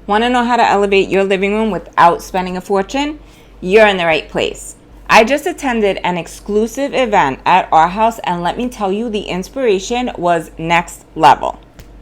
Want to know how to elevate your living room without spending a fortune? You're in the right place. I just attended an exclusive event at our house, and let me tell you, the inspiration was next level.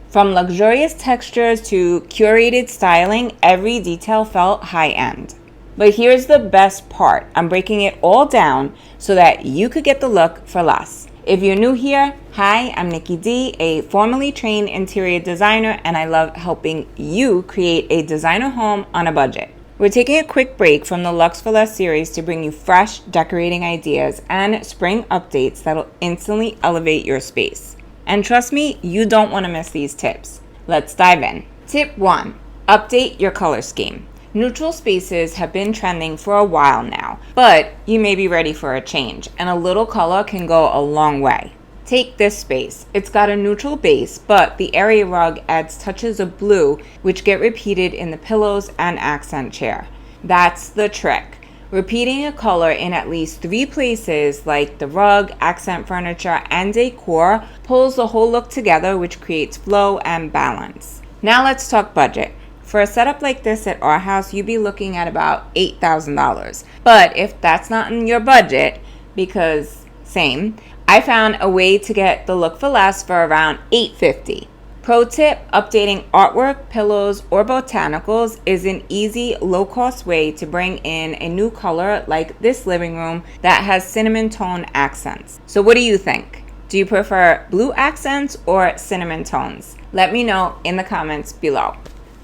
From luxurious textures to curated styling, every detail felt high-end. But here's the best part. I'm breaking it all down so that you could get the look for less. If you're new here, hi, I'm Nikki D, a formally trained interior designer, and I love helping you create a designer home on a budget. We're taking a quick break from the Lux for Less series to bring you fresh decorating ideas and spring updates that'll instantly elevate your space. And trust me, you don't want to miss these tips. Let's dive in. Tip 1. Update your color scheme. Neutral spaces have been trending for a while now, but you may be ready for a change, and a little color can go a long way. Take this space. It's got a neutral base, but the area rug adds touches of blue, which get repeated in the pillows and accent chair. That's the trick. Repeating a color in at least 3 places, like the rug, accent furniture, and decor, pulls the whole look together, which creates flow and balance. Now let's talk budget. For a setup like this at our house, you'd be looking at about $8,000. But if that's not in your budget, because same, I found a way to get the look for less for around $850. Pro tip, updating artwork, pillows, or botanicals is an easy, low-cost way to bring in a new color like this living room that has cinnamon tone accents. So what do you think? Do you prefer blue accents or cinnamon tones? Let me know in the comments below.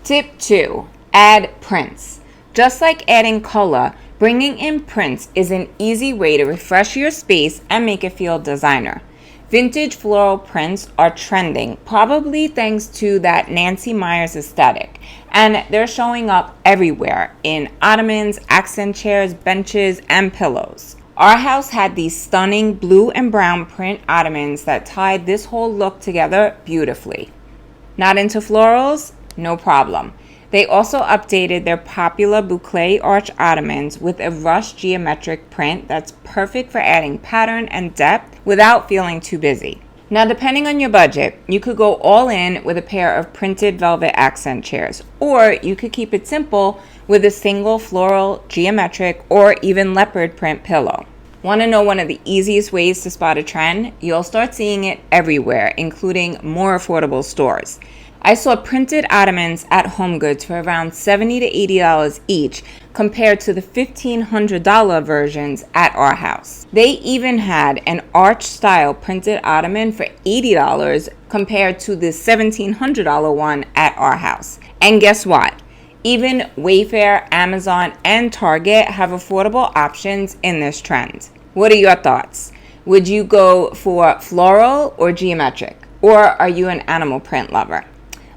Tip 2. Add prints. Just like adding color, bringing in prints is an easy way to refresh your space and make it feel designer. Vintage floral prints are trending, probably thanks to that Nancy Meyers aesthetic, and they're showing up everywhere in ottomans, accent chairs, benches, and pillows. Our house had these stunning blue and brown print ottomans that tied this whole look together beautifully. Not into florals? No problem. They also updated their popular boucle arch ottomans with a rush geometric print that's perfect for adding pattern and depth without feeling too busy. Now, depending on your budget, you could go all in with a pair of printed velvet accent chairs, or you could keep it simple with a single floral, geometric, or even leopard print pillow. Want to know one of the easiest ways to spot a trend? You'll start seeing it everywhere, including more affordable stores. I saw printed ottomans at HomeGoods for around $70 to $80 each, compared to the $1,500 versions at our house. They even had an arch-style printed ottoman for $80 compared to the $1,700 one at our house. And guess what? Even Wayfair, Amazon, and Target have affordable options in this trend. What are your thoughts? Would you go for floral or geometric? Or are you an animal print lover?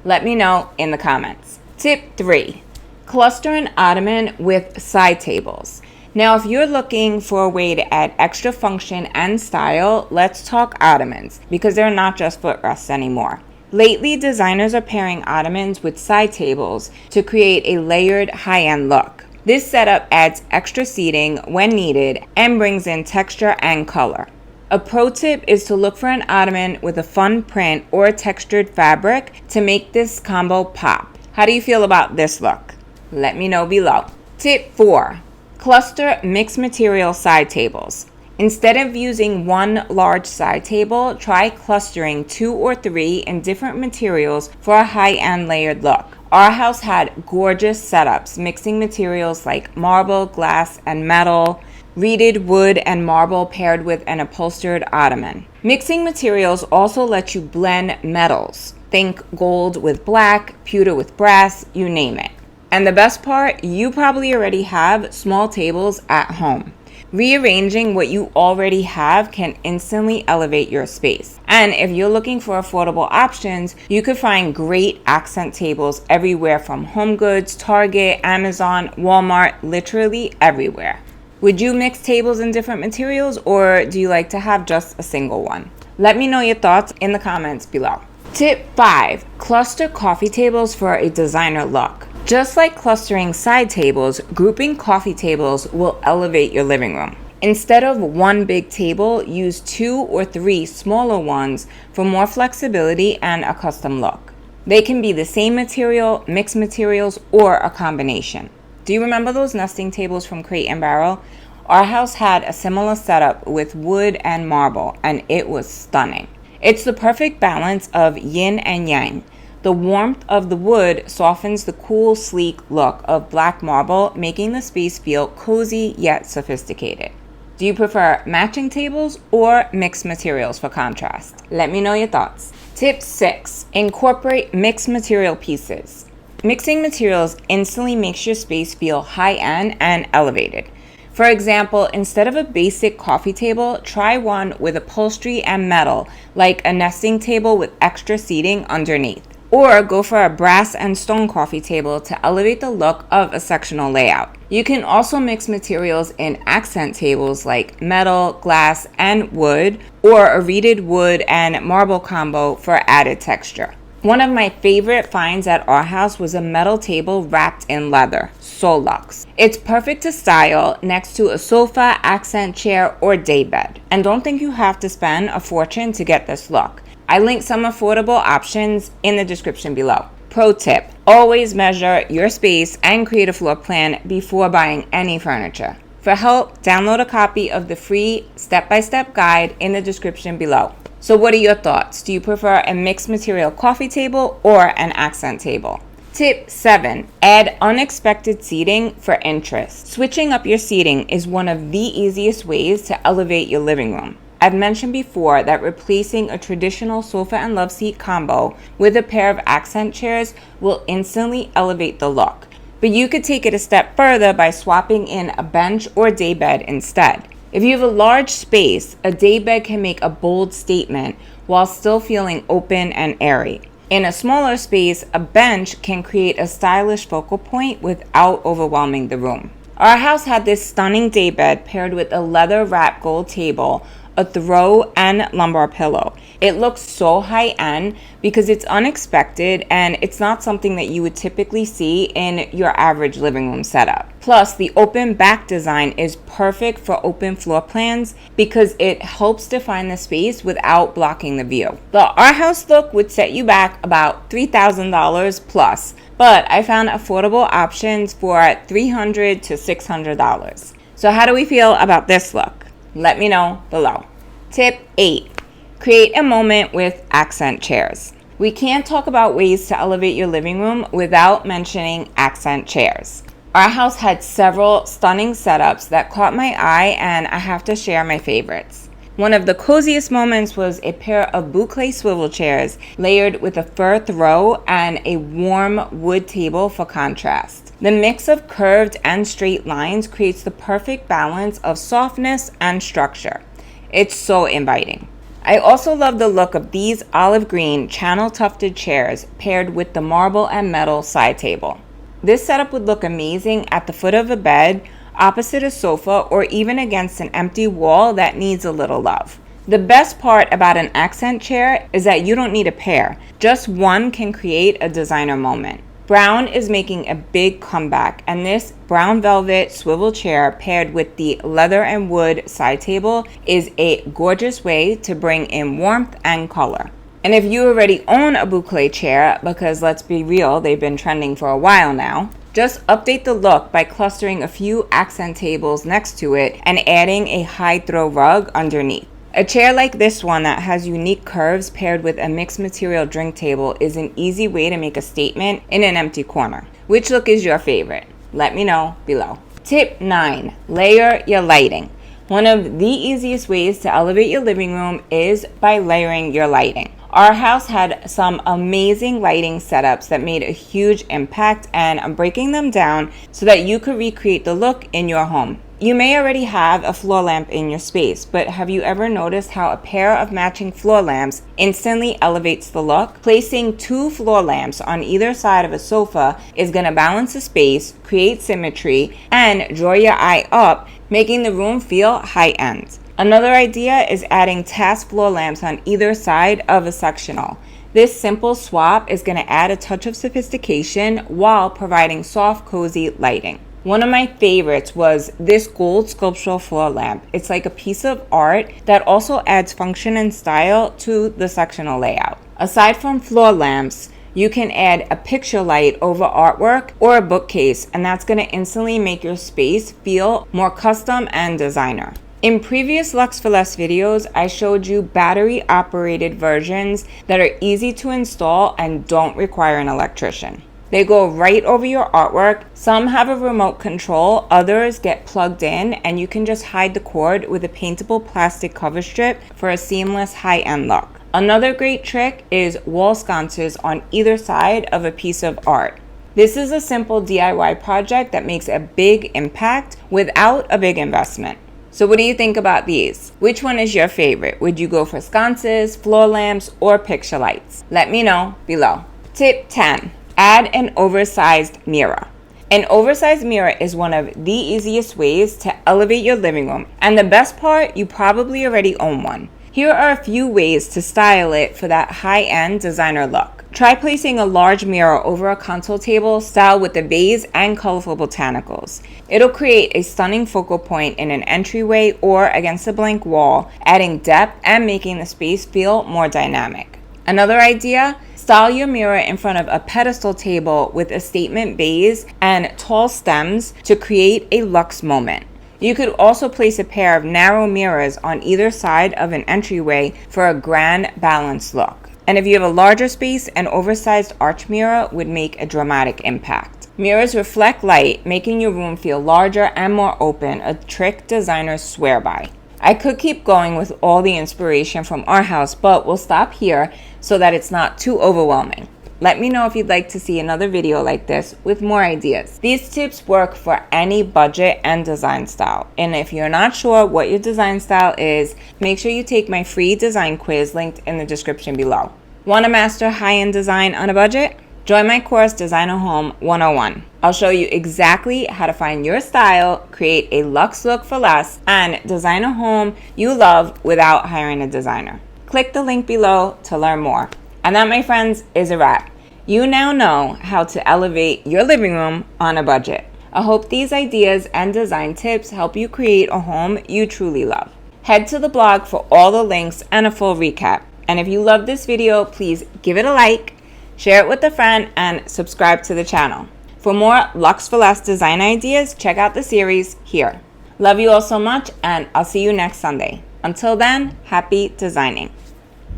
Let me know in the comments. Tip 3. Cluster an ottoman with side tables. Now, if you're looking for a way to add extra function and style, let's talk ottomans, because they're not just footrests anymore. Lately, designers are pairing ottomans with side tables to create a layered high-end look. This setup adds extra seating when needed and brings in texture and color. A pro tip is to look for an ottoman with a fun print or a textured fabric to make this combo pop. How do you feel about this look? Let me know below. Tip 4. Cluster mixed material side tables. Instead of using one large side table, try clustering 2 or 3 in different materials for a high-end layered look. Our house had gorgeous setups, mixing materials like marble, glass, and metal, reeded wood and marble paired with an upholstered ottoman. Mixing materials also lets you blend metals. Think gold with black, pewter with brass, you name it. And the best part, you probably already have small tables at home. Rearranging what you already have can instantly elevate your space. And if you're looking for affordable options, you could find great accent tables everywhere from HomeGoods, Target, Amazon, Walmart, literally everywhere. Would you mix tables in different materials, or do you like to have just a single one? Let me know your thoughts in the comments below. Tip 5. Cluster coffee tables for a designer look. Just like clustering side tables, grouping coffee tables will elevate your living room. Instead of one big table, use 2 or 3 smaller ones for more flexibility and a custom look. They can be the same material, mixed materials, or a combination. Do you remember those nesting tables from Crate and Barrel? Our house had a similar setup with wood and marble, and it was stunning. It's the perfect balance of yin and yang. The warmth of the wood softens the cool, sleek look of black marble, making the space feel cozy yet sophisticated. Do you prefer matching tables or mixed materials for contrast? Let me know your thoughts. Tip 6. Incorporate mixed material pieces. Mixing materials instantly makes your space feel high-end and elevated. For example, instead of a basic coffee table, try one with upholstery and metal, like a nesting table with extra seating underneath. Or go for a brass and stone coffee table to elevate the look of a sectional layout. You can also mix materials in accent tables like metal, glass, and wood, or a reeded wood and marble combo for added texture. One of my favorite finds at our house was a metal table wrapped in leather, so luxe. It's perfect to style next to a sofa, accent chair, or daybed. And don't think you have to spend a fortune to get this look. I linked some affordable options in the description below. Pro tip, always measure your space and create a floor plan before buying any furniture. For help, download a copy of the free step-by-step guide in the description below. So what are your thoughts? Do you prefer a mixed material coffee table or an accent table? Tip 7. Add unexpected seating for interest. Switching up your seating is one of the easiest ways to elevate your living room. I've mentioned before that replacing a traditional sofa and love seat combo with a pair of accent chairs will instantly elevate the look. But you could take it a step further by swapping in a bench or daybed instead. If you have a large space, a daybed can make a bold statement while still feeling open and airy. In a smaller space, a bench can create a stylish focal point without overwhelming the room. Our house had this stunning daybed paired with a leather-wrapped gold table, a throw, and lumbar pillow. It looks so high-end because it's unexpected and it's not something that you would typically see in your average living room setup. Plus, the open back design is perfect for open floor plans because it helps define the space without blocking the view. The Our House look would set you back about $3,000 plus, but I found affordable options for $300 to $600. So how do we feel about this look? Let me know below. Tip 8. Create a moment with accent chairs. We can't talk about ways to elevate your living room without mentioning accent chairs. Our house had several stunning setups that caught my eye, and I have to share my favorites. One of the coziest moments was a pair of boucle swivel chairs layered with a fir throw and a warm wood table for contrast. The mix of curved and straight lines creates the perfect balance of softness and structure. It's so inviting. I also love the look of these olive green channel tufted chairs paired with the marble and metal side table. This setup would look amazing at the foot of a bed, opposite a sofa, or even against an empty wall that needs a little love. The best part about an accent chair is that you don't need a pair. Just one can create a designer moment. Brown is making a big comeback, and this brown velvet swivel chair paired with the leather and wood side table is a gorgeous way to bring in warmth and color. And if you already own a boucle chair, because let's be real, they've been trending for a while now, just update the look by clustering a few accent tables next to it and adding a high throw rug underneath. A chair like this one that has unique curves paired with a mixed material drink table is an easy way to make a statement in an empty corner. Which look is your favorite? Let me know below. Tip 9. Layer your lighting. One of the easiest ways to elevate your living room is by layering your lighting. Our house had some amazing lighting setups that made a huge impact, and I'm breaking them down so that you could recreate the look in your home. You may already have a floor lamp in your space, but have you ever noticed how a pair of matching floor lamps instantly elevates the look? Placing 2 floor lamps on either side of a sofa is going to balance the space, create symmetry, and draw your eye up, making the room feel high-end. Another idea is adding task floor lamps on either side of a sectional. This simple swap is going to add a touch of sophistication while providing soft, cozy lighting. One of my favorites was this gold sculptural floor lamp. It's like a piece of art that also adds function and style to the sectional layout. Aside from floor lamps, You can add a picture light over artwork or a bookcase, and that's going to instantly make your space feel more custom and designer. In previous Lux for Less videos, I showed you battery operated versions that are easy to install and don't require an electrician. They go right over your artwork. Some have a remote control, others get plugged in, and you can just hide the cord with a paintable plastic cover strip for a seamless high-end look. Another great trick is wall sconces on either side of a piece of art. This is a simple DIY project that makes a big impact without a big investment. So what do you think about these? Which one is your favorite? Would you go for sconces, floor lamps, or picture lights? Let me know below. Tip 10. Add an oversized mirror. An oversized mirror is one of the easiest ways to elevate your living room. And the best part, you probably already own one. Here are a few ways to style it for that high-end designer look. Try placing a large mirror over a console table styled with the vase and colorful botanicals. It'll create a stunning focal point in an entryway or against a blank wall, adding depth and making the space feel more dynamic. Another idea, style your mirror in front of a pedestal table with a statement vase and tall stems to create a luxe moment. You could also place a pair of narrow mirrors on either side of an entryway for a grand balanced look. And if you have a larger space, an oversized arch mirror would make a dramatic impact. Mirrors reflect light, making your room feel larger and more open, a trick designers swear by. I could keep going with all the inspiration from our house, but we'll stop here so that it's not too overwhelming. Let me know if you'd like to see another video like this with more ideas. These tips work for any budget and design style. And if you're not sure what your design style is, make sure you take my free design quiz linked in the description below. Want to master high-end design on a budget? Join my course, Design a Home 101. I'll show you exactly how to find your style, create a luxe look for less, and design a home you love without hiring a designer. Click the link below to learn more. And that, my friends, is a wrap. You now know how to elevate your living room on a budget. I hope these ideas and design tips help you create a home you truly love. Head to the blog for all the links and a full recap. And if you love this video, please give it a like, share it with a friend, and subscribe to the channel. For more Lux for Less design ideas, check out the series here. Love you all so much, and I'll see you next Sunday. Until then, happy designing.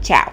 Ciao.